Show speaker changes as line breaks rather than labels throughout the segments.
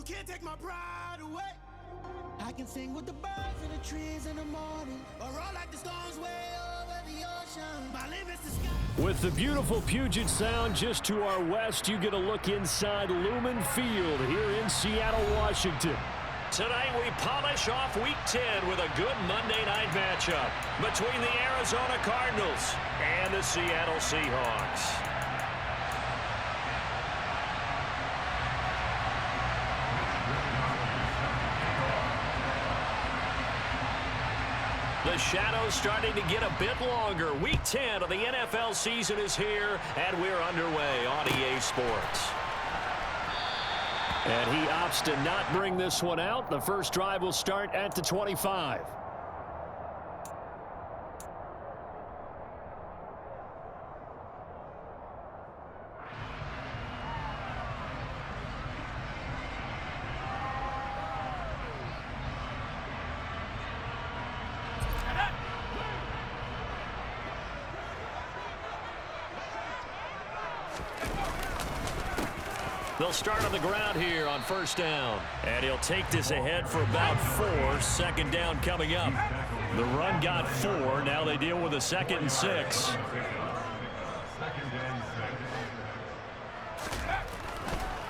can't take my pride away. I can sing with the birds and the trees in the morning, or roll like the storms way over the ocean. My limits the sky.
With the beautiful Puget Sound just to our west, you get a look inside Lumen Field here in Seattle, Washington.
Tonight we polish off Week 10 with a good Monday night matchup between the Arizona Cardinals and the Seattle Seahawks. The shadow's starting to get a bit longer. Week 10 of the NFL season is here, and we're underway on EA Sports.
And he opts to not bring this one out. The first drive will start at the 25.
They'll start on the ground here on first down. And he'll take this ahead for about 4. Second down coming up. The run got 4. Now they deal with a 2nd and 6.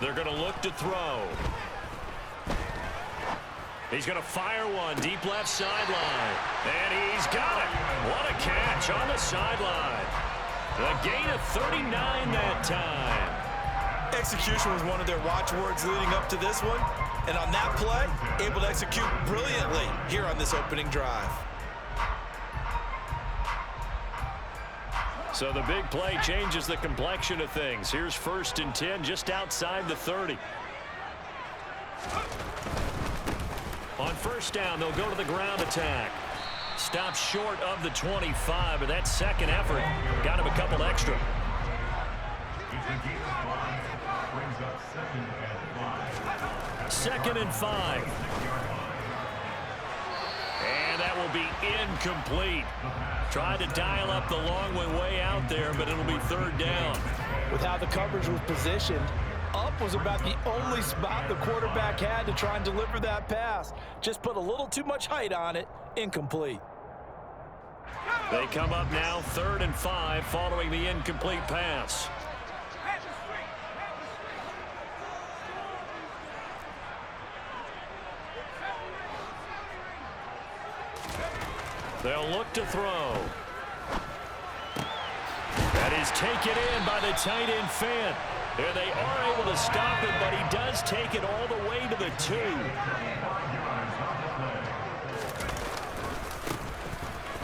They're going to look to throw. He's going to fire one deep left sideline. And he's got it. What a catch on the sideline. A gain of 39 that time.
Execution was one of their watchwords leading up to this one. And on that play, able to execute brilliantly here on this opening drive.
So the big play changes the complexion of things. Here's 1st and 10 just outside the 30. On first down, they'll go to the ground attack. Stops short of the 25, but that second effort got him a couple extra. Second and 5. And that will be incomplete. Tried to dial up the long one way out there, but it'll be 3rd down.
With how the coverage was positioned, up was about the only spot the quarterback had to try and deliver that pass. Just put a little too much height on it. Incomplete.
They come up now 3rd and 5 following the incomplete pass. They'll look to throw. That is taken in by the tight end Fant. And they are able to stop it, but he does take it all the way to the 2.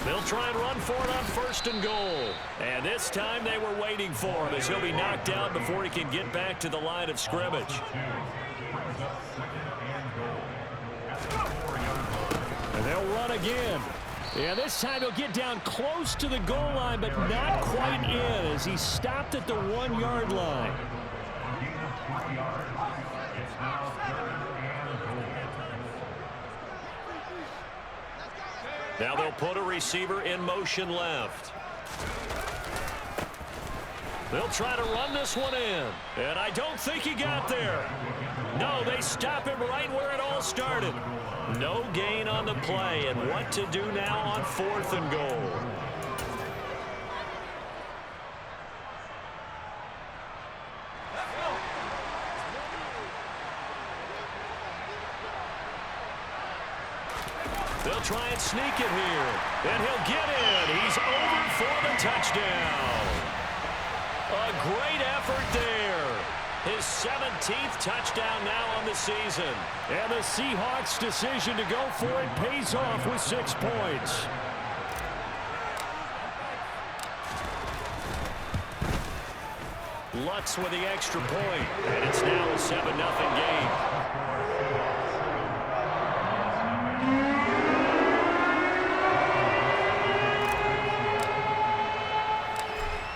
They'll try and run for it on 1st and goal. And this time they were waiting for him as he'll be knocked out before he can get back to the line of scrimmage. And they'll run again. Yeah, this time he'll get down close to the goal line, but not quite in as he stopped at the 1-yard line. Now they'll put a receiver in motion left. They'll try to run this one in. And I don't think he got there. No, they stop him right where it all started. No gain on the play, and what to do now on 4th and goal. They'll try and sneak it here, and he'll get in. He's over for the touchdown. A great effort there. His 17th touchdown now on the season. And the Seahawks' decision to go for it pays off with 6 points. Lutz with the extra point, and it's now a 7-0 game.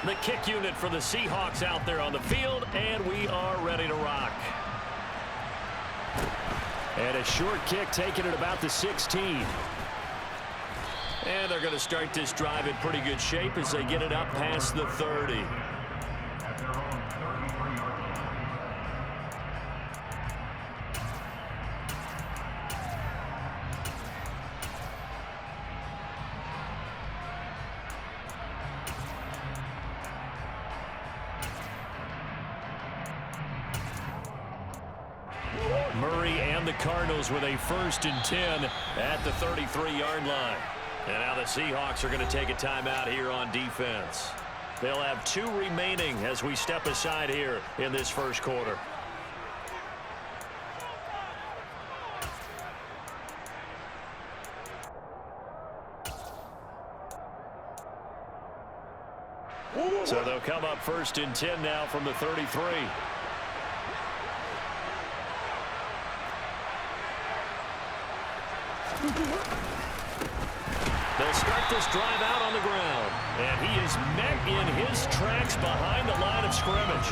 The kick unit for the Seahawks out there on the field, and we are ready to rock. And a short kick taken at about the 16. And they're going to start this drive in pretty good shape as they get it up past the 30. Murray and the Cardinals with a 1st and 10 at the 33-yard line. And now the Seahawks are going to take a timeout here on defense. They'll have 2 remaining as we step aside here in this first quarter. So they'll come up 1st and 10 now from the 33. They'll start this drive out on the ground. And he is met in his tracks behind the line of scrimmage.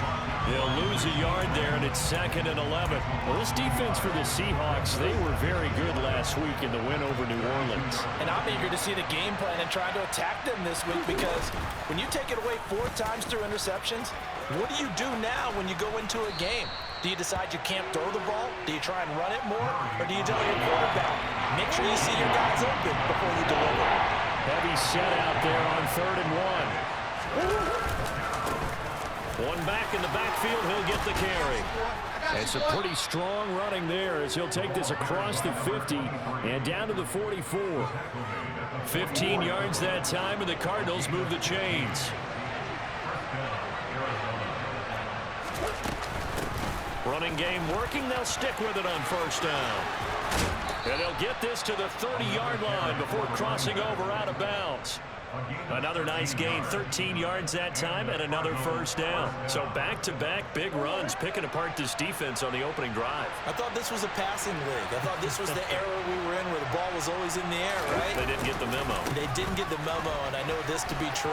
They'll lose a yard there, and it's 2nd and 11.
Well, this defense for the Seahawks, they were very good last week in the win over New Orleans.
And I'm eager to see the game plan and try to attack them this week, because when you take it away 4 times through interceptions, what do you do now when you go into a game? Do you decide you can't throw the ball? Do you try and run it more? Or do you tell your quarterback, make sure you see your guys open before you deliver?
Heavy set out there on 3rd and 1.
One back in the backfield, he'll get the carry.
And some pretty strong running there as he'll take this across the 50 and down to the 44.
15 yards that time, and the Cardinals move the chains. Running game working. They'll stick with it on 1st down. And they'll get this to the 30-yard line before crossing over out of bounds. Another nice gain, 13 yards that time, and another 1st down. So back-to-back big runs, picking apart this defense on the opening drive.
I thought this was a passing league. I thought this was the era we were in where the ball was always in the air, right?
They didn't get the memo.
They didn't get the memo, and I know this to be true.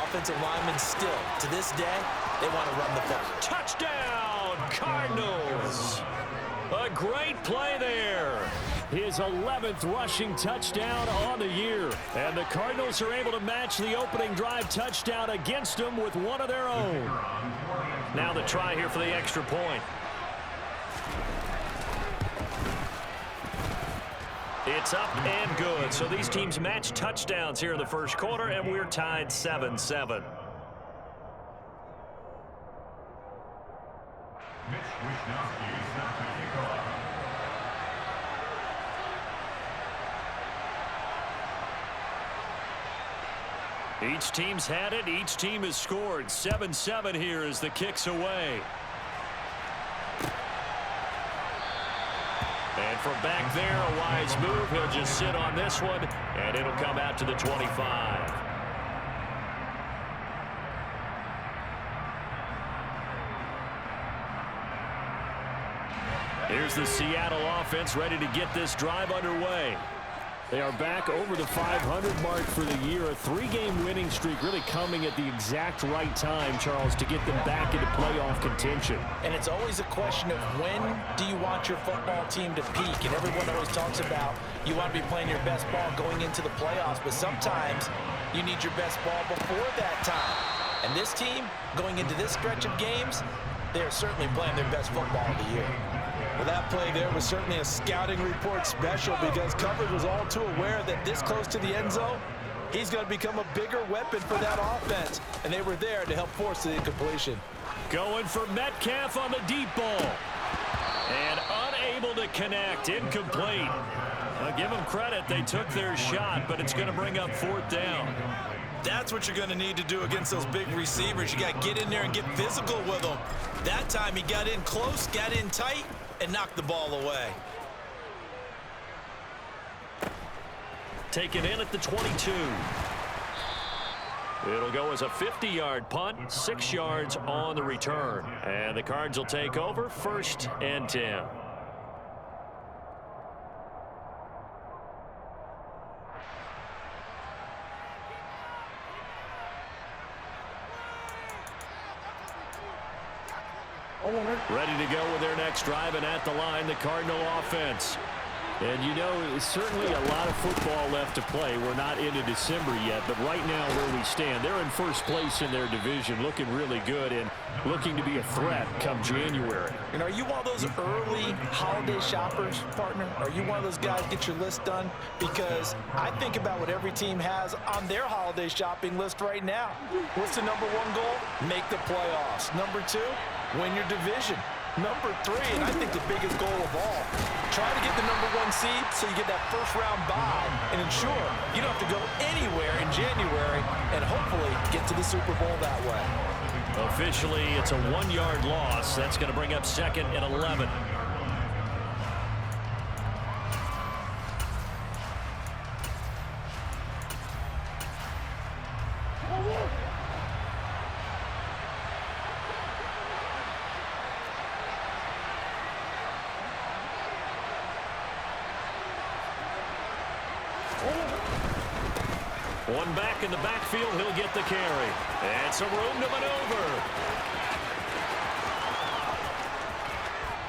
Offensive linemen still, to this day, they want to run the football.
Touchdown, Cardinals! A great play there.
His 11th rushing touchdown on the year. And the Cardinals are able to match the opening drive touchdown against them with one of their own.
Now the try here for the extra point. It's up and good. So these teams match touchdowns here in the first quarter, and we're tied 7-7. Each team's had it. Each team has scored. 7-7 here as the kick's away. And from back there, a wise move. He'll just sit on this one, and it'll come out to the 25. Here's the Seattle offense ready to get this drive underway.
They are back over the 500 mark for the year. A 3-game winning streak really coming at the exact right time, Charles, to get them back into playoff contention.
And it's always a question of when do you want your football team to peak? And everyone always talks about you want to be playing your best ball going into the playoffs, but sometimes you need your best ball before that time. And this team, going into this stretch of games, they are certainly playing their best football of the year.
Well, that play there was certainly a scouting report special, because coverage was all too aware that this close to the end zone, he's going to become a bigger weapon for that offense. And they were there to help force the incompletion.
Going for Metcalf on the deep ball. And unable to connect. Incomplete. I'll give them credit. They took their shot, but it's going to bring up 4th down.
That's what you're going to need to do against those big receivers. You got to get in there and get physical with them. That time he got in close, got in tight, and knocked the ball away.
Taken in at the 22. It'll go as a 50-yard punt, 6 yards on the return. And the Cards will take over, 1st and 10. Ready to go with their next drive, and at the line, the Cardinal offense.
And you know, certainly a lot of football left to play. We're not into December yet, but right now where we stand, they're in first place in their division, looking really good and looking to be a threat come January.
And are you one of those early holiday shoppers, partner? Are you one of those guys get your list done? Because I think about what every team has on their holiday shopping list right now. What's the #1 goal? Make the playoffs. #2, win your division. Number 3, and I think the biggest goal of all. Try to get the number 1 seed so you get that first-round bye and ensure you don't have to go anywhere in January and hopefully get to the Super Bowl that way.
Officially, it's a 1-yard loss. That's going to bring up 2nd and 11. One back in the backfield, he'll get the carry. And some room to maneuver.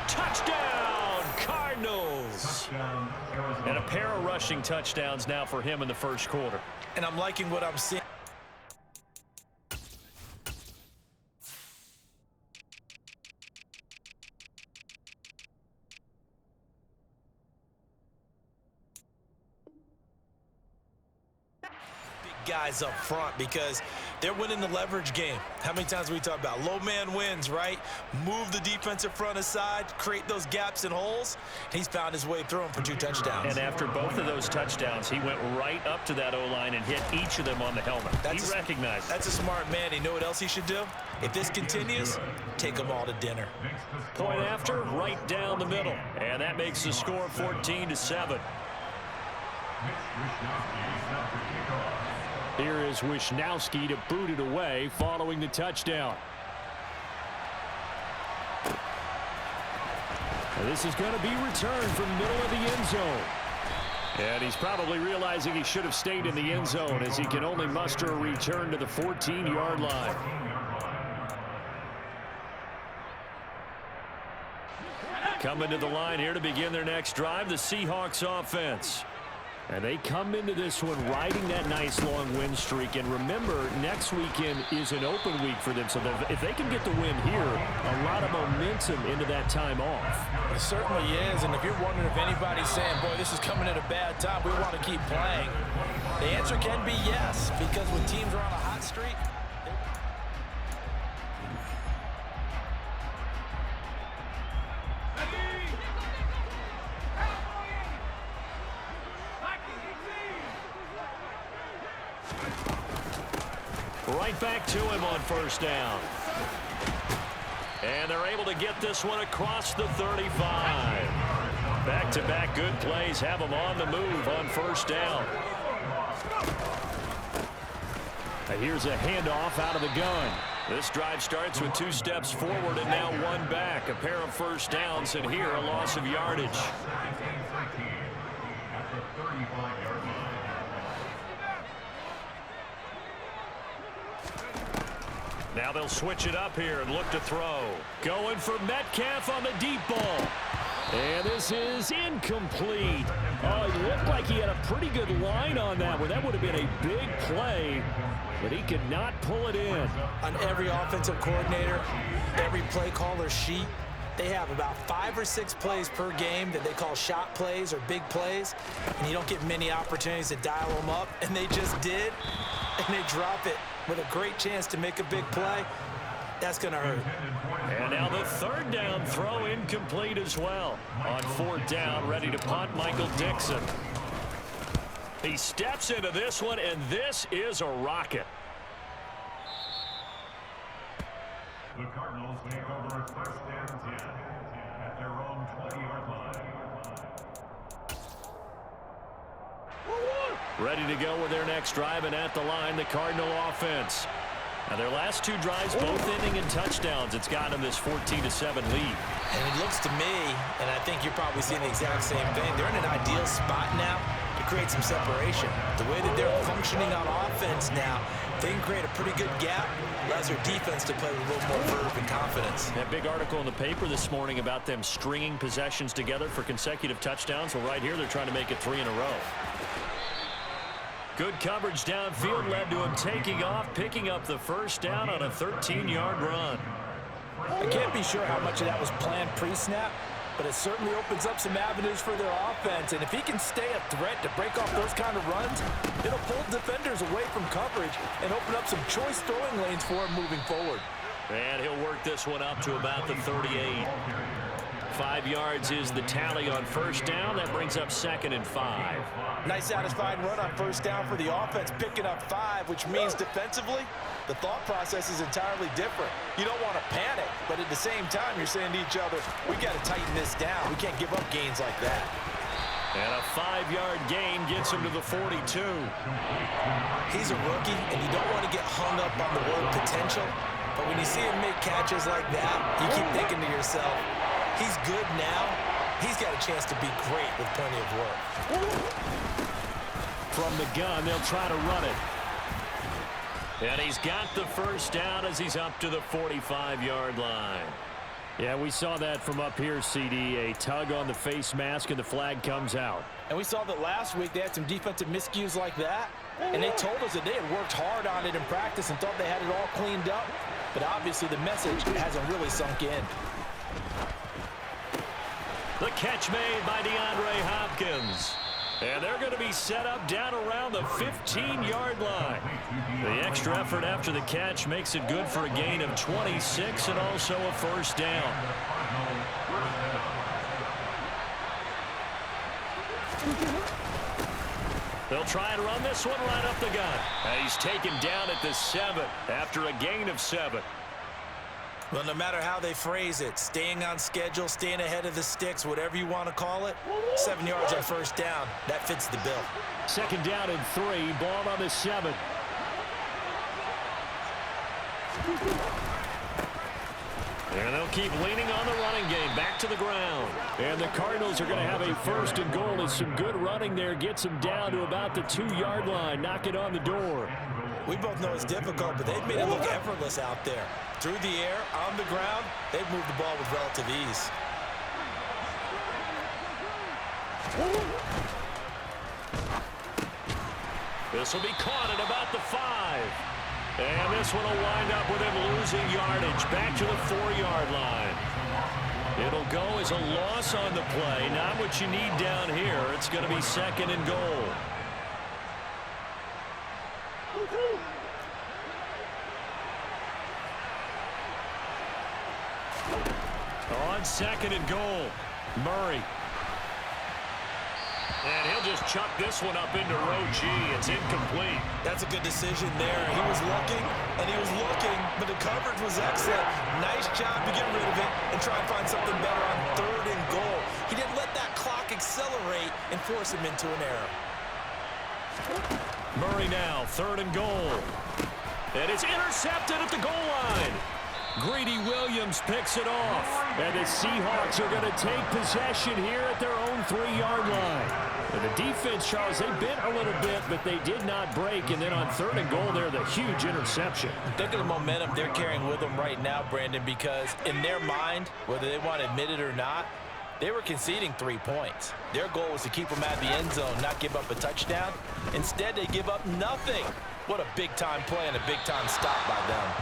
Touchdown, Cardinals. And a pair of rushing touchdowns now for him in the first quarter.
And I'm liking what I'm seeing. Guys up front because they're winning the leverage game. How many times we talk about low man wins, right? Move the defensive front aside, create those gaps and holes. He's found his way through them for 2 touchdowns.
And after both of those touchdowns, he went right up to that O-line and hit each of them on the helmet. He recognized it.
That's a smart man. You know what else he should do? If this continues, take them all to dinner.
Point after, right down the middle. And that makes the score 14-7.
Here is Wishnowski to boot it away following the touchdown. And this is going to be returned from the middle of the end zone. And he's probably realizing he should have stayed in the end zone as he can only muster a return to the 14-yard line. Coming to the line here to begin their next drive, the Seahawks offense. And they come into this one riding that nice long win streak. And remember, next weekend is an open week for them. So if they can get the win here, a lot of momentum into that time off.
It certainly is. And if you're wondering if anybody's saying, boy, this is coming at a bad time, we want to keep playing, the answer can be yes. Because when teams are on a hot streak,
right back to him on first down. And they're able to get this one across the 35. Back-to-back good plays have them on the move on first down.
And here's a handoff out of the gun.
This drive starts with 2 steps forward and now 1 back. A pair of first downs, and here a loss of yardage. Now they'll switch it up here and look to throw. Going for Metcalf on the deep ball.
And this is incomplete. Oh, it looked like he had a pretty good line on that one. That would have been a big play, but he could not pull it in.
On every offensive coordinator, every play caller sheet, they have about 5 or 6 plays per game that they call shot plays or big plays, and you don't get many opportunities to dial them up, and they just did, and they drop it with a great chance to make a big play. That's going to hurt.
And now the 3rd down throw incomplete as well. On 4th down, ready to punt, Michael Dixon. He steps into this one, and this is a rocket.
The Cardinals take over at 1st and 10 at their own 20-yard line.
Ready to go with their next drive, and at the line, the Cardinal offense. Now their last 2 drives, both ending in touchdowns. It's got them this 14-7 lead.
And it looks to me, and I think you're probably seeing the exact same thing, they're in an ideal spot now to create some separation. The way that they're functioning on offense now, they can create a pretty good gap, allows their defense to play with a little more verve and confidence.
That big article in the paper this morning about them stringing possessions together for consecutive touchdowns. Well, right here, they're trying to make it 3 in a row. Good coverage downfield led to him taking off, picking up the first down on a 13-yard run.
I can't be sure how much of that was planned pre-snap, but it certainly opens up some avenues for their offense. And if he can stay a threat to break off those kind of runs, it'll pull defenders away from coverage and open up some choice throwing lanes for him moving forward.
And he'll work this one up to about the 38. 5 yards is the tally on first down. That brings up 2nd and 5.
Nice satisfying run on first down for the offense, picking up 5, which means defensively, the thought process is entirely different. You don't want to panic, but at the same time, you're saying to each other, we got to tighten this down. We can't give up gains like that.
And a 5-yard gain gets him to the 42.
He's a rookie, and you don't want to get hung up on the word potential, but when you see him make catches like that, you keep thinking to yourself, he's good now. He's got a chance to be great with plenty of work.
From the gun, they'll try to run it. And he's got the first down as he's up to the 45-yard line.
Yeah, we saw that from up here, CD. A tug on the face mask, and the flag comes out.
And we saw that last week they had some defensive miscues like that, and they told us that they had worked hard on it in practice and thought they had it all cleaned up. But obviously the message hasn't really sunk in.
The catch made by DeAndre Hopkins. And they're going to be set up down around the 15-yard line. The extra effort after the catch makes it good for a gain of 26 and also a first down. They'll try and run this one right up the gut. He's taken down at the 7 after a gain of 7.
Well, no matter how they phrase it, staying on schedule, staying ahead of the sticks, whatever you want to call it, 7 yards on first down, that fits the bill.
2nd down and 3, ball on the 7.
And they'll keep leaning on the running game. Back to the ground.
And the Cardinals are going to have a 1st and goal. It's some good running there. Gets them down to about the 2-yard line. Knock it on the door.
We both know it's difficult, but they've made it look effortless out there. Through the air, on the ground, they've moved the ball with relative ease.
This will be caught at about the 5. And this one will wind up with him losing yardage back to the 4-yard line. It'll go as a loss on the play. Not what you need down here. It's going to be 2nd and goal. On 2nd and goal, Murray. And he'll just chuck this one up into row G. It's incomplete.
That's a good decision there. He was looking, but the coverage was excellent. Nice job to get rid of it and try and find something better on 3rd and goal. He didn't let that clock accelerate and force him into an error.
Murray now, 3rd and goal. And it's intercepted at the goal line. Greedy Williams picks it off.
And the Seahawks are going to take possession here at their own 3-yard line. And the defense, Charles, they bit a little bit, but they did not break. And then on 3rd and goal there, the huge interception.
Think of the momentum they're carrying with them right now, Brandon, because in their mind, whether they want to admit it or not, they were conceding 3 points. Their goal was to keep them out of the end zone, not give up a touchdown. Instead, they give up nothing. What a big-time play and a big-time stop by them.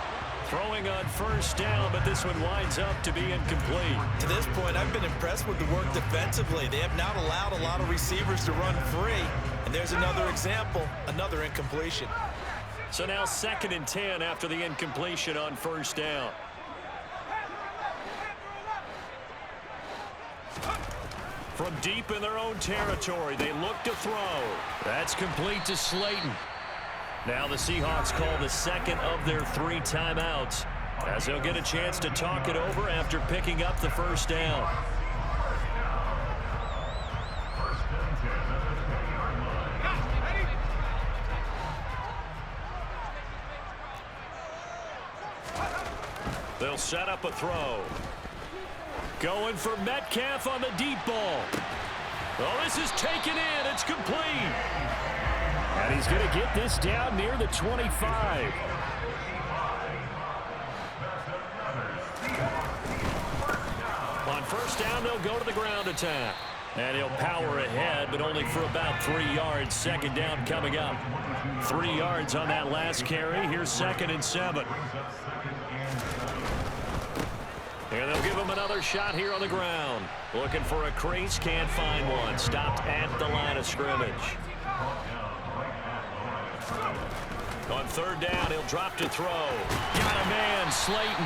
Throwing on first down, but this one winds up to be incomplete.
To this point, I've been impressed with the work defensively. They have not allowed a lot of receivers to run free. And there's another example, another incompletion.
So now 2nd and 10 after the incompletion on first down. From deep in their own territory, they look to throw. That's complete to Slayton. Now the Seahawks call the 2nd of their 3 timeouts, as they'll get a chance to talk it over after picking up the first down. They'll set up a throw. Going for Metcalf on the deep ball. Oh, this is taken in. It's complete.
And he's going to get this down near the 25.
On first down, they'll go to the ground attack. And he'll power ahead, but only for about 3 yards. 2nd down coming up. 3 yards on that last carry. Here's 2nd and 7. And they'll give him another shot here on the ground. Looking for a crease, can't find one. Stopped at the line of scrimmage. On third down, he'll drop to throw. Got a man, Slayton.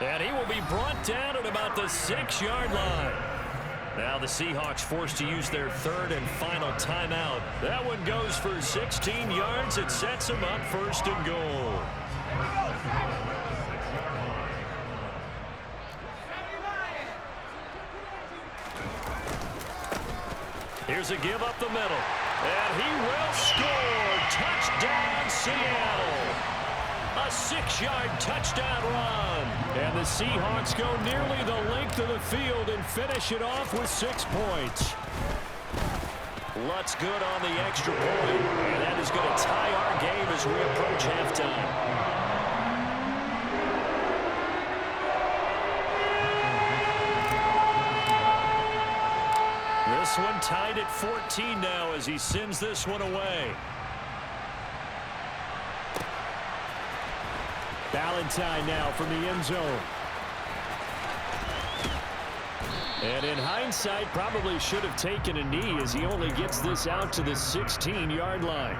And he will be brought down at about the 6-yard line. Now the Seahawks forced to use their third and final timeout. That one goes for 16 yards. It sets them up 1st and goal. Here's a give up the middle. And he will score. Touchdown, Seattle. A 6-yard touchdown run. And the Seahawks go nearly the length of the field and finish it off with 6 points. Lutz good on the extra point. And that is going to tie our game as we approach halftime. This one tied at 14 now as he sends this one away.
Valentine now from the end zone. And in hindsight, probably should have taken a knee as he only gets this out to the 16-yard line.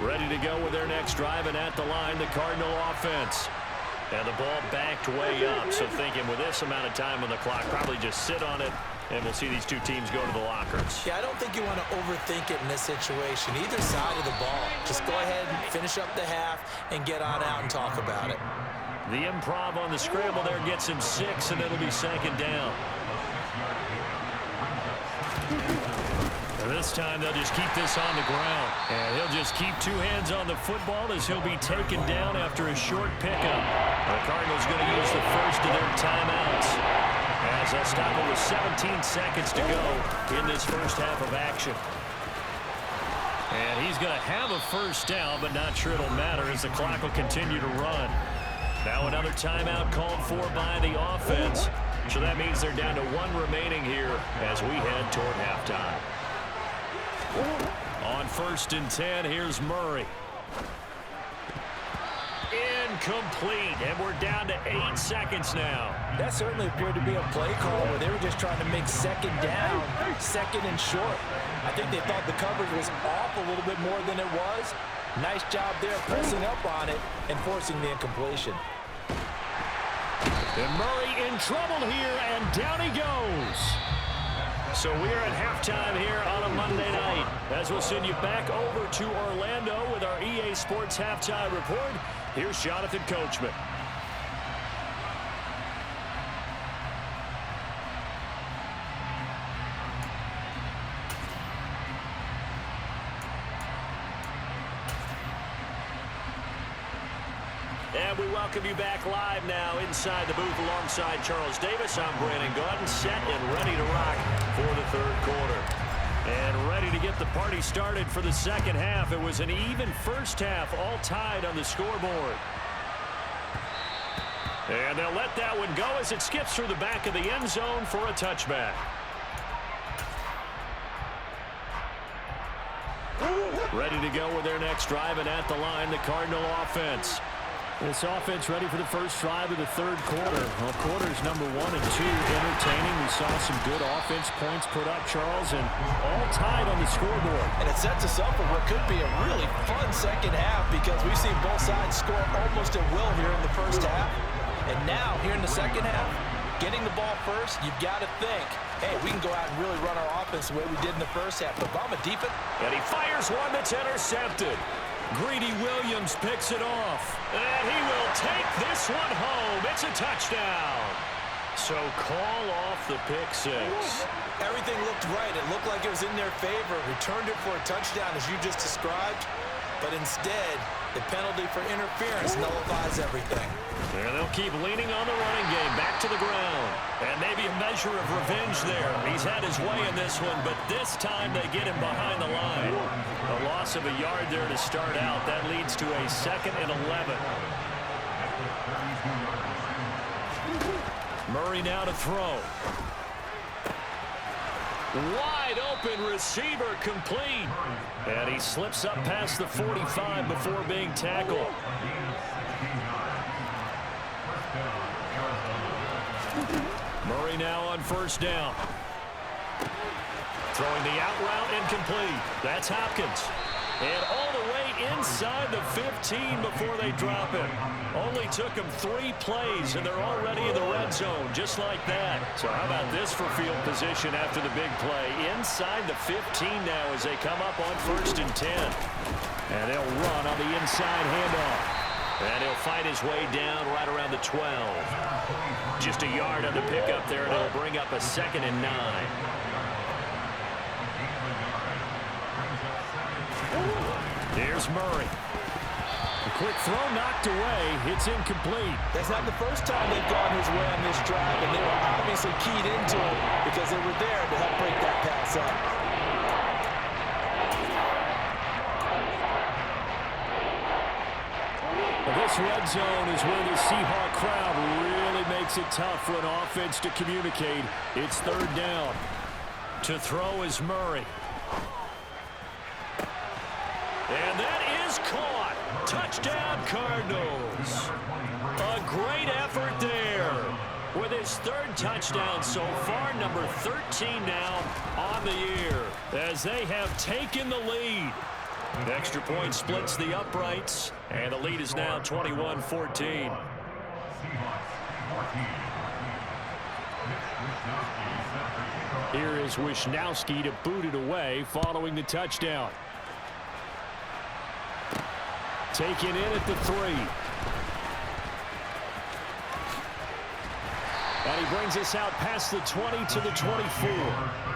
Ready to go with their next drive, and at the line, the Cardinal offense. And the ball backed way up, so thinking with this amount of time on the clock, probably just sit on it, and we'll see these two teams go to the lockers.
Yeah, I don't think you want to overthink it in this situation. Either side of the ball. Just go ahead and finish up the half and get on out and talk about it.
The improv on the scramble there gets him 6, and it'll be 2nd down. And this time they'll just keep this on the ground. And he'll just keep 2 hands on the football as he'll be taken down after a short pickup. The Cardinals going to use the first of their timeouts as they'll stop it with 17 seconds to go in this first half of action. And he's going to have a first down, but not sure it'll matter as the clock will continue to run. Now another timeout called for by the offense. So that means they're down to 1 remaining here as we head toward halftime. On 1st and 10, here's Murray. Incomplete, and we're down to 8 seconds now.
That certainly appeared to be a play call where they were just trying to make 2nd down, 2nd and short. I think they thought the coverage was off a little bit more than it was. Nice job there pressing up on it and forcing the incompletion.
And Murray in trouble here, and down he goes.
So we're at halftime here on a Monday night as we'll send you back over to Orlando with our EA Sports Halftime Report. Here's Jonathan Coachman. And we welcome you back live now inside the booth alongside Charles Davis. I'm Brandon Gaudin, set and ready to rock for the 3rd quarter. And ready to get the party started for the 2nd half. It was an even first half, all tied on the scoreboard. And they'll let that one go as it skips through the back of the end zone for a touchback. Ready to go with their next drive, and at the line, the Cardinal offense.
This offense ready for the first drive of the 3rd quarter. Well, quarters number 1 and 2 entertaining. We saw some good offense points put up, Charles, and all tied on the scoreboard.
And it sets us up for what could be a really fun 2nd half because we've seen both sides score almost at will here in the first half. And now, here in the 2nd half, getting the ball first, you've got to think, hey, we can go out and really run our offense the way we did in the first half. But Bama deep it.
And he fires one that's intercepted. Greedy Williams picks it off. And he will take this one home. It's a touchdown. So call off the pick 6.
Everything looked right. It looked like it was in their favor. Returned it for a touchdown as you just described. But instead, the penalty for interference nullifies everything.
And they'll keep leaning on the running game. Back to the ground. And maybe a measure of revenge there. He's had his way in this one, but this time they get him behind the line. A loss of a yard there to start out. That leads to a 2nd and 11. Murray now to throw. Wide open receiver complete. And he slips up past the 45 before being tackled. Murray now on 1st down. Throwing the out route incomplete. That's Hopkins. And all the way inside the 15 before they drop it. Only took them 3 plays, and they're already in the red zone, just like that. So how about this for field position after the big play? Inside the 15 now as they come up on 1st and 10. And they'll run on the inside handoff. And he'll fight his way down right around the 12. Just a yard on the pickup there, and it'll bring up a 2nd and 9. Here's Murray. A quick throw knocked away. It's incomplete.
That's not the first time they've gone his way on this drive, and they were obviously keyed into it because they were there to help break that pass up.
This red zone is where the Seahawk crowd really makes it tough for an offense to communicate. It's 3rd down.
To throw is Murray. And that is caught. Touchdown, Cardinals. A great effort there. With his 3rd touchdown so far, number 13 now on the year, as they have taken the lead. Extra point splits the uprights, and the lead is now 21-14.
Here is Wisnowski to boot it away following the touchdown. Taken in at the 3. And he brings us out past the 20 to the 24.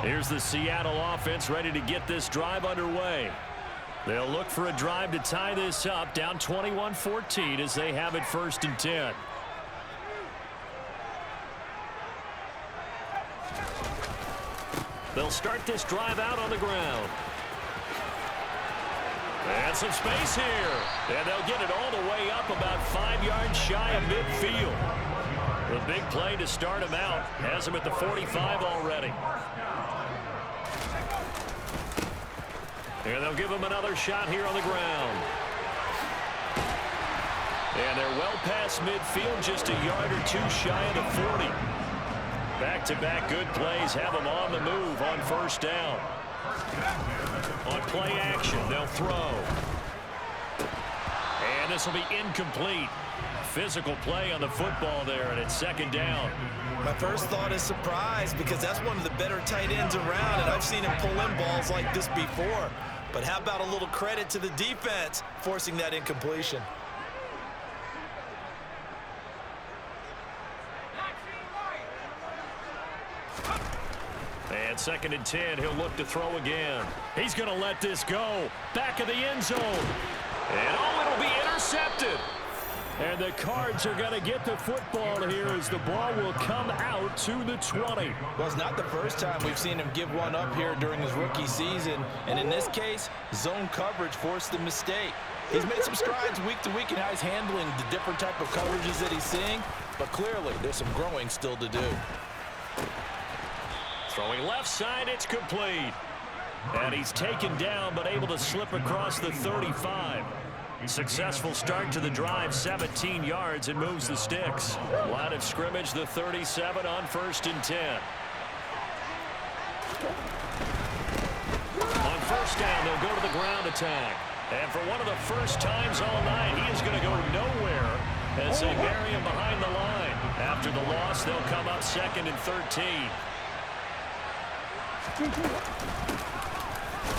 Here's the Seattle offense ready to get this drive underway. They'll look for a drive to tie this up, down 21-14 as they have it 1st and 10. They'll start this drive out on the ground. And some space here. And they'll get it all the way up about 5 yards shy of midfield. The big play to start him out. Has him at the 45 already. And they'll give him another shot here on the ground. And they're well past midfield, just a yard or 2 shy of the 40. Back-to-back good plays have them on the move on 1st down. On play action, they'll throw. And this will be incomplete. Physical play on the football there, and it's 2nd down.
My first thought is surprise because that's one of the better tight ends around, and I've seen him pull in balls like this before. But how about a little credit to the defense forcing that incompletion?
And 2nd and 10, he'll look to throw again. He's going to let this go. Back of the end zone. And it'll be intercepted.
And the Cards are going to get the football here as the ball will come out to the 20.
Well, it's not the first time we've seen him give one up here during his rookie season. And in this case, zone coverage forced the mistake. He's made some strides week to week in how he's handling the different type of coverages that he's seeing. But clearly, there's some growing still to do.
Throwing left side, it's complete. And he's taken down, but able to slip across the 35. Successful start to the drive, 17 yards, and moves the sticks. Line of scrimmage, the 37 on 1st and 10. On 1st down, they'll go to the ground attack. And for one of the first times all night, he is going to go nowhere as they bury him behind the line. After the loss, they'll come up 2nd and 13.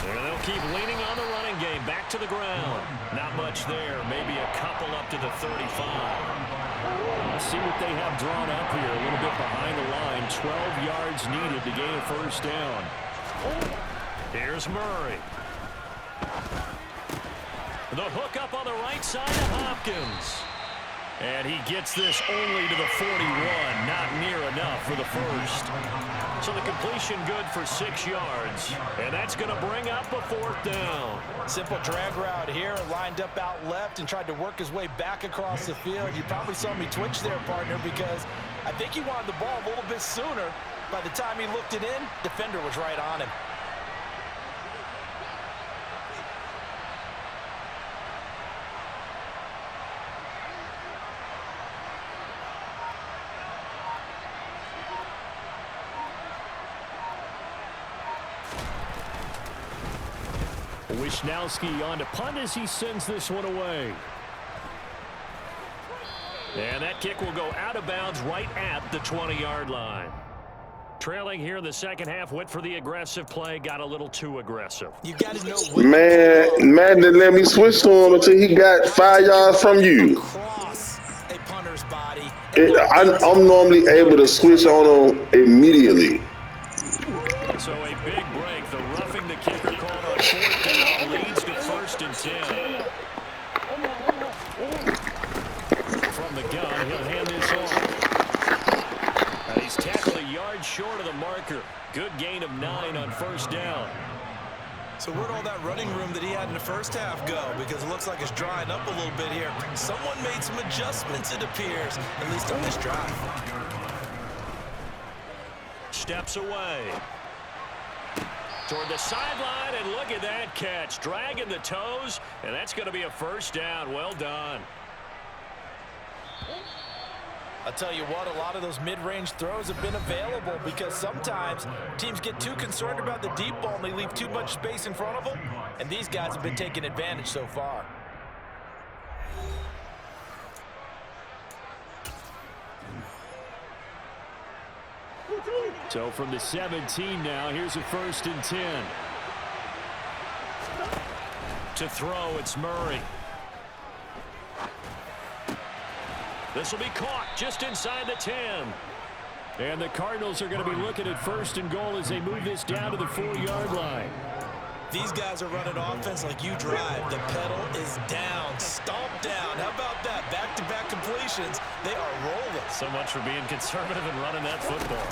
And they'll keep leaning on the running game. Back to the ground. Not much there. Maybe a couple up to the 35.
Let's see what they have drawn up here. A little bit behind the line. 12 yards needed to gain a 1st down.
Here's Murray. The hook up on the right side of Hopkins. And he gets this only to the 41. Not near enough for the 1st. So the completion good for 6 yards. And that's going to bring up a 4th down.
Simple drag route here, lined up out left and tried to work his way back across the field. You probably saw me twitch there, partner, because I think he wanted the ball a little bit sooner. By the time he looked it in, defender was right on him.
Wishnowski on to punt as he sends this one away. And that kick will go out of bounds right at the 20-yard line. Trailing here in the second half, went for the aggressive play, got a little too aggressive.
You got to know when
Madden didn't let me switch to him until he got 5 yards from you.
across a punter's body.
I'm normally able to switch on him immediately.
So a big break. The roughing the kicker called on 4th down leads to 1st and 10. From the gun, he'll hand this off. And he's tackled a yard short of the marker. Good gain of 9 on 1st down.
So where'd all that running room that he had in the first half go? Because it looks like it's drying up a little bit here. Someone made some adjustments, it appears, at least on this drive.
Steps away. Toward the sideline, and look at that catch. Dragging the toes, and that's going to be a 1st down. Well done.
I'll tell you what, a lot of those mid-range throws have been available because sometimes teams get too concerned about the deep ball and they leave too much space in front of them, and these guys have been taking advantage so far.
So from the 17 now, here's a 1st and 10. To throw, it's Murray. This will be caught just inside the 10. And the Cardinals are going to be looking at 1st and goal as they move this down to the 4-yard line.
These guys are running offense like you drive. The pedal is down, stomp down. How about that? Back-to-back completions. They are rolling.
So much for being conservative and running that football.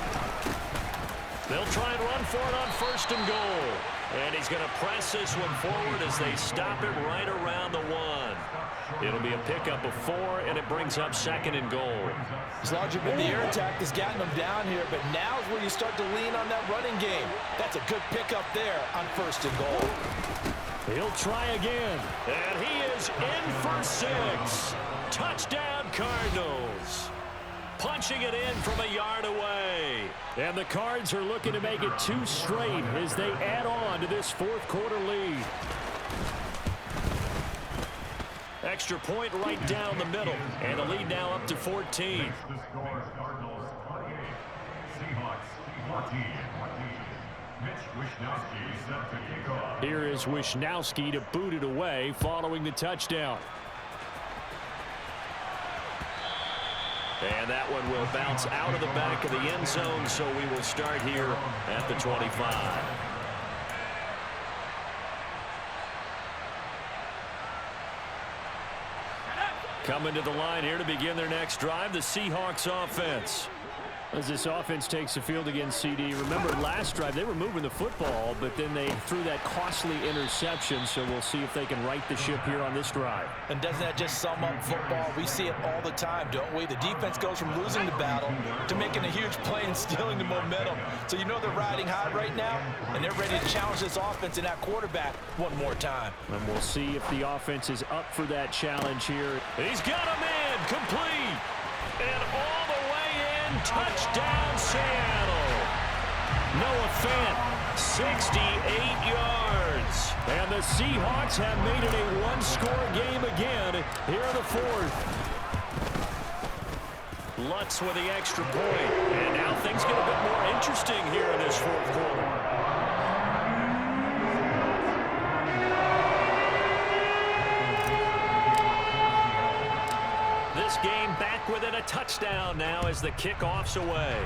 They'll try and run for it on 1st and goal. And he's going to press this one forward as they stop him right around the 1. It'll be a pickup of 4, and it brings up 2nd and goal.
His logic in the air attack has gotten him down here, but now's where you start to lean on that running game. That's a good pickup there on 1st and goal.
He'll try again. And he is in for 6. Touchdown, Cardinals. Punching it in from a yard away. And the Cards are looking to make it 2 straight as they add on to this 4th quarter lead. Extra point right down the middle. And the lead now up to 14.
The score is Cardinals 28, Seahawks 14. Mitch Wishnowski set to kick off.
Here is Wishnowski to boot it away following the touchdown. And that one will bounce out of the back of the end zone, so we will start here at the 25. Coming to the line here to begin their next drive, the Seahawks offense. As this offense takes the field against CD, remember last drive they were moving the football, but then they threw that costly interception, so we'll see if they can right the ship here on this drive.
And doesn't that just sum up football? We see it all the time, don't we? The defense goes from losing the battle to making a huge play and stealing the momentum. So you know they're riding high right now, and they're ready to challenge this offense and that quarterback one more time.
And we'll see if the offense is up for that challenge here. He's got him in, complete, and all the way in, touchdown Seattle. Noah Fant, 68 yards. And the Seahawks have made it a one-score game again here in the 4th. Lutz with the extra point. And now things get a bit more interesting here in this 4th quarter. This game back within a touchdown now as the kickoff's away.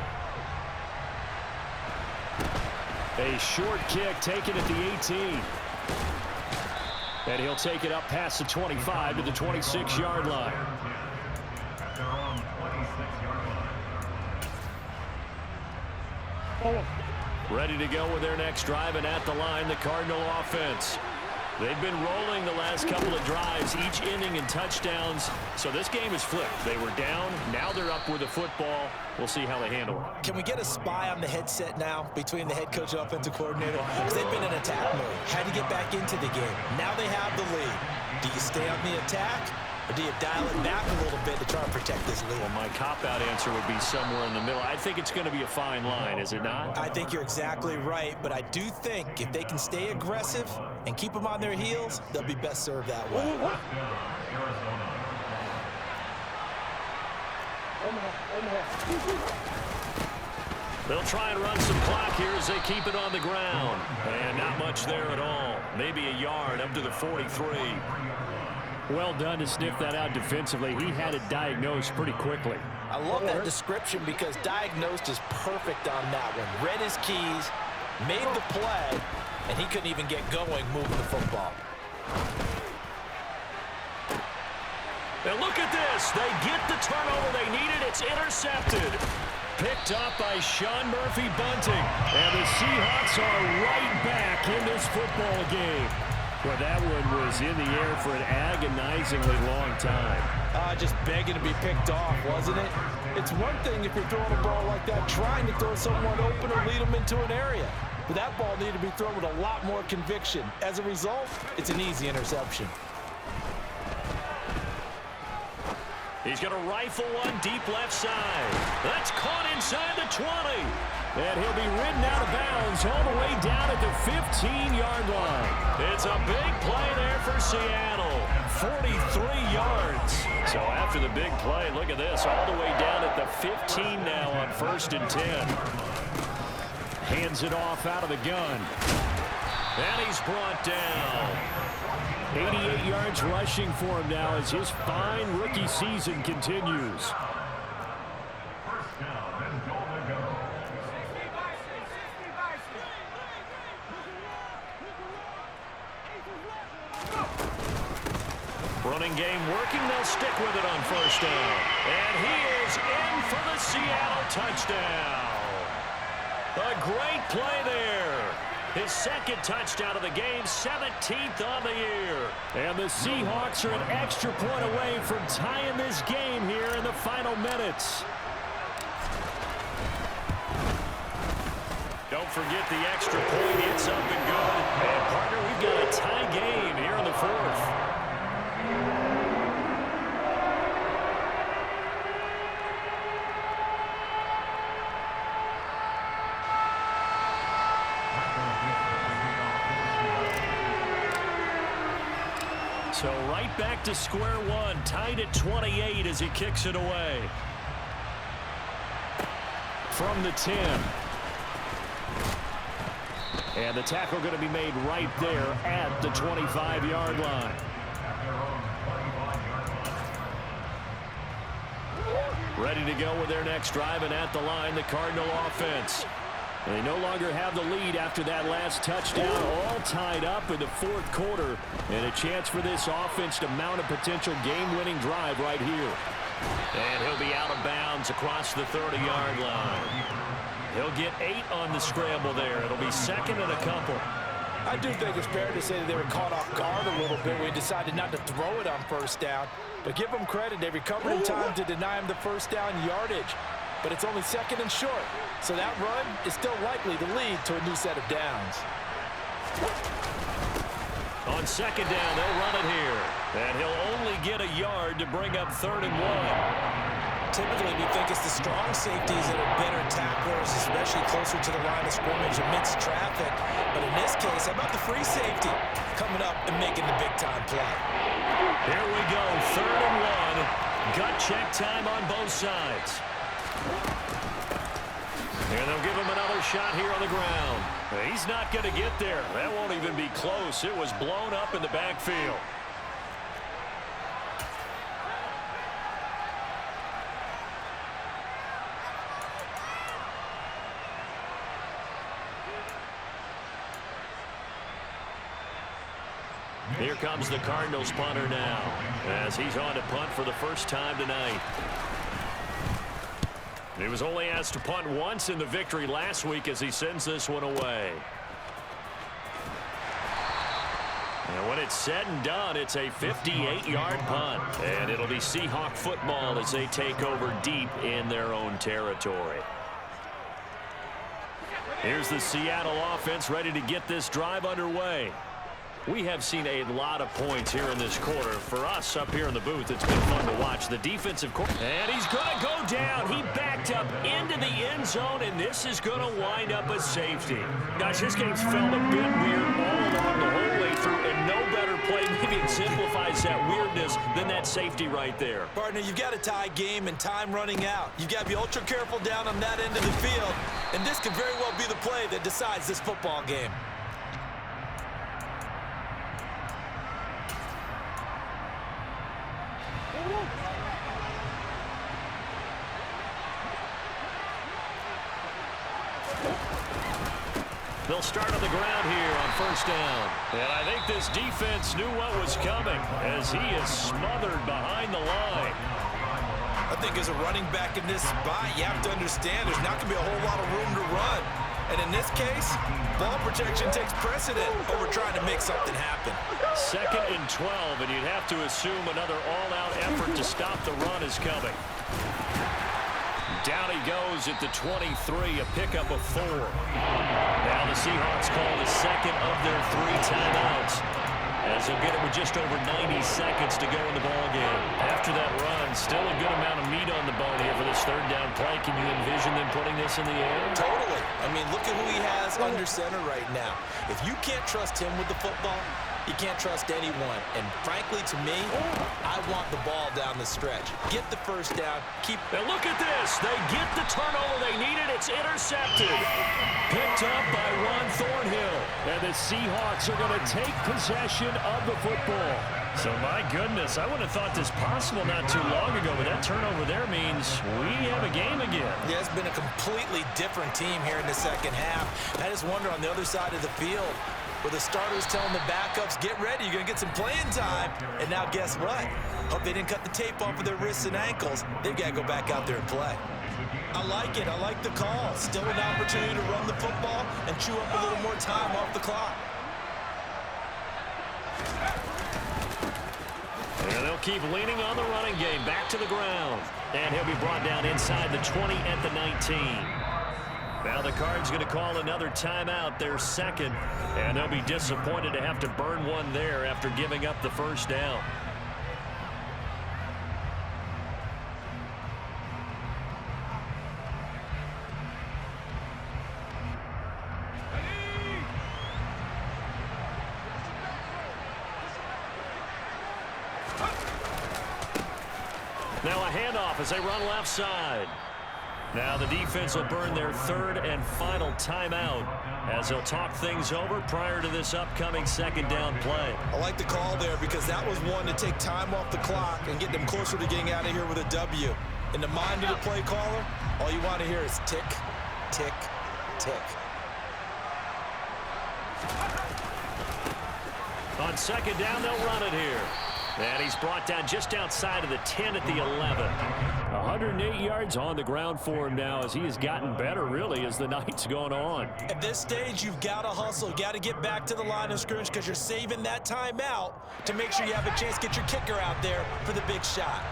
A short kick taken at the 18. And he'll take it up past the 25 to the 26-yard line.
At their own 26-yard line.
Ready to go with their next drive, and at the line, the Cardinal offense. They've been rolling the last couple of drives, each inning in touchdowns. So this game is flipped. They were down. Now they're up with the football. We'll see how they handle it.
Can we get a spy on the headset now between the head coach and offensive coordinator? Because they've been in attack mode. Had to get back into the game. Now they have the lead. Do you stay on the attack, Or do you dial it back a little bit to try to protect this lead?
Well, my cop-out answer would be somewhere in the middle. I think it's going to be a fine line, is it not?
I think you're exactly right, but I do think if they can stay aggressive and keep them on their heels, they'll be best served that way.
They'll try and run some clock here as they keep it on the ground. And not much there at all. Maybe a yard up to the 43.
Well done to sniff that out defensively. He had it diagnosed pretty quickly.
I love that description because diagnosed is perfect on that one. Read his keys, made the play, and he couldn't even get going moving the football.
And look at this. They get the turnover they needed. It's intercepted. Picked up by Sean Murphy-Bunting.
And the Seahawks are right back in this football game. Well, that one was in the air for an agonizingly long time.
Just begging to be picked off, wasn't it? It's one thing if you're throwing a ball like that, trying to throw someone open or lead them into an area. But that ball needed to be thrown with a lot more conviction. As a result, it's an easy interception.
He's going to rifle one deep left side. That's caught inside the 20.
And he'll be ridden out of bounds all the way down at the 15-yard line.
It's a big play there for Seattle. 43 yards. So after the big play, look at this. All the way down at the 15 now on 1st and 10.
Hands it off out of the gun.
And he's brought down.
88 yards rushing for him now as his fine rookie season continues.
First down and goal to go.
Running game working. They'll stick with it on 1st down. And he is in for the Seattle touchdown. A great play there. His 2nd touchdown of the game, 17th on the year.
And the Seahawks are an extra point away from tying this game here in the final minutes.
Don't forget the extra point. It's up and good. And, partner, we've got a tie game here in the 4th. So right back to square one, tied at 28 as he kicks it away.
From the 10. And the tackle going to be made right there at the 25-yard line.
Ready to go with their next drive, and at the line, the Cardinal offense.
They no longer have the lead after that last touchdown, all tied up in the 4th quarter. And a chance for this offense to mount a potential game-winning drive right here.
And he'll be out of bounds across the 30-yard line. He'll get 8 on the scramble there. It'll be 2nd and a couple.
I do think it's fair to say that they were caught off guard a little bit. We decided not to throw it on 1st down. But give them credit. They recovered in time to deny him the 1st down yardage. But it's only 2nd and short. So that run is still likely to lead to a new set of downs.
On 2nd down, they'll run it here. And he'll only get a yard to bring up 3rd and 1.
Typically, we think it's the strong safeties that are better tacklers, especially closer to the line of scrimmage amidst traffic. But in this case, how about the free safety coming up and making the big-time play?
Here we go, 3rd and 1. Gut check time on both sides. And they'll give him another shot here on the ground. He's not going to get there. That won't even be close. It was blown up in the backfield. Here comes the Cardinals punter now, as he's on to punt for the first time tonight. He was only asked to punt once in the victory last week as he sends this one away. And when it's said and done, it's a 58-yard punt. And it'll be Seahawk football as they take over deep in their own territory. Here's the Seattle offense ready to get this drive underway. We have seen a lot of points here in this quarter. For us up here in the booth, it's been fun to watch. The defensive and he's going to go down. He backed up into the end zone, and this is going to wind up a safety. Guys, this game's felt a bit weird all along the whole way through, and no better play maybe exemplifies that weirdness than that safety right there.
Partner, you've got a tie game and time running out. You've got to be ultra careful down on that end of the field, and this could very well be the play that decides this football game.
They'll start on the ground here on first down. And I think this defense knew what was coming as he is smothered behind the line.
I think as a running back in this spot, you have to understand there's not going to be a whole lot of room to run. And in this case, ball protection takes precedent over trying to make something happen.
2nd and 12, and you'd have to assume another all-out effort to stop the run is coming. Down he goes at the 23, a pickup of 4. Now the Seahawks call the second of their 3 timeouts, as they'll get it with just over 90 seconds to go in the ballgame. After that run, still a good amount of meat on the bone here for this 3rd down play. Can you envision them putting this in the air?
Totally. I mean, look at who he has under center right now. If you can't trust him with the football, you can't trust anyone. And frankly, to me, I want the ball down the stretch. Get the first down.
And look at this. They get the turnover they needed. It's intercepted. Picked up by Ron Thornhill.
And the Seahawks are going to take possession of the football.
So, my goodness, I wouldn't have thought this possible not too long ago, but that turnover there means we have a game again.
Yeah, it's been a completely different team here in the second half. I just wonder on the other side of the field, where the starters telling the backups, get ready, you're going to get some playing time. And now guess what? Hope they didn't cut the tape off of their wrists and ankles. They've got to go back out there and play. I like it. I like the call. Still an opportunity to run the football and chew up a little more time off the clock.
And they'll keep leaning on the running game. Back to the ground. And he'll be brought down inside the 20 at the 19. Now the Cards going to call another timeout, their 2nd, and they'll be disappointed to have to burn one there after giving up the first down. Now a handoff as they run left side. Now the defense will burn their 3rd and final timeout as they'll talk things over prior to this upcoming 2nd down play.
I like the call there because that was one to take time off the clock and get them closer to getting out of here with a W. In the mind of the play caller, all you want to hear is tick, tick, tick.
On 2nd down, they'll run it here. And he's brought down just outside of the 10 at the 11.
108 yards on the ground for him now as he has gotten better, really, as the night's gone on.
At this stage, you've got to hustle. Got to get back to the line of scrimmage because you're saving that timeout to make sure you have a chance to get your kicker out there for the big shot.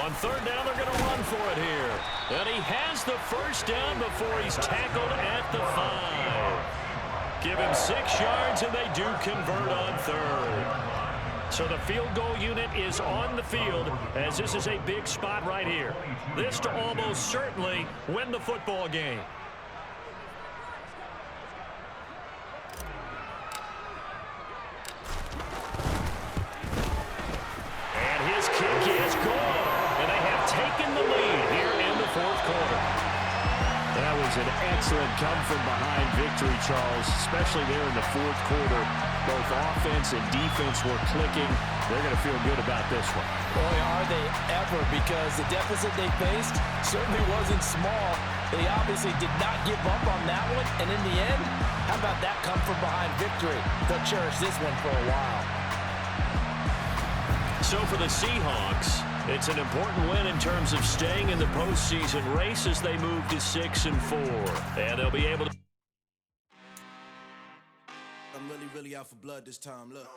On 3rd down, they're going to run for it here. And he has the first down before he's tackled at the 5. Give him 6 yards, and they do convert on 3rd. So the field goal unit is on the field, as this is a big spot right here. This to almost certainly win the football game. And his kick is gone. Taking the lead here in the 4th quarter.
That was an excellent come-from-behind victory, Charles, especially there in the 4th quarter. Both offense and defense were clicking. They're going to feel good about this one.
Boy, are they ever, because the deficit they faced certainly wasn't small. They obviously did not give up on that one, and in the end, how about that come-from-behind victory? They'll cherish this one for a while.
So for the Seahawks, It's an important win in terms of staying in the postseason race as they move to 6-4. And they'll be able to.
I'm really out for blood this time. Look.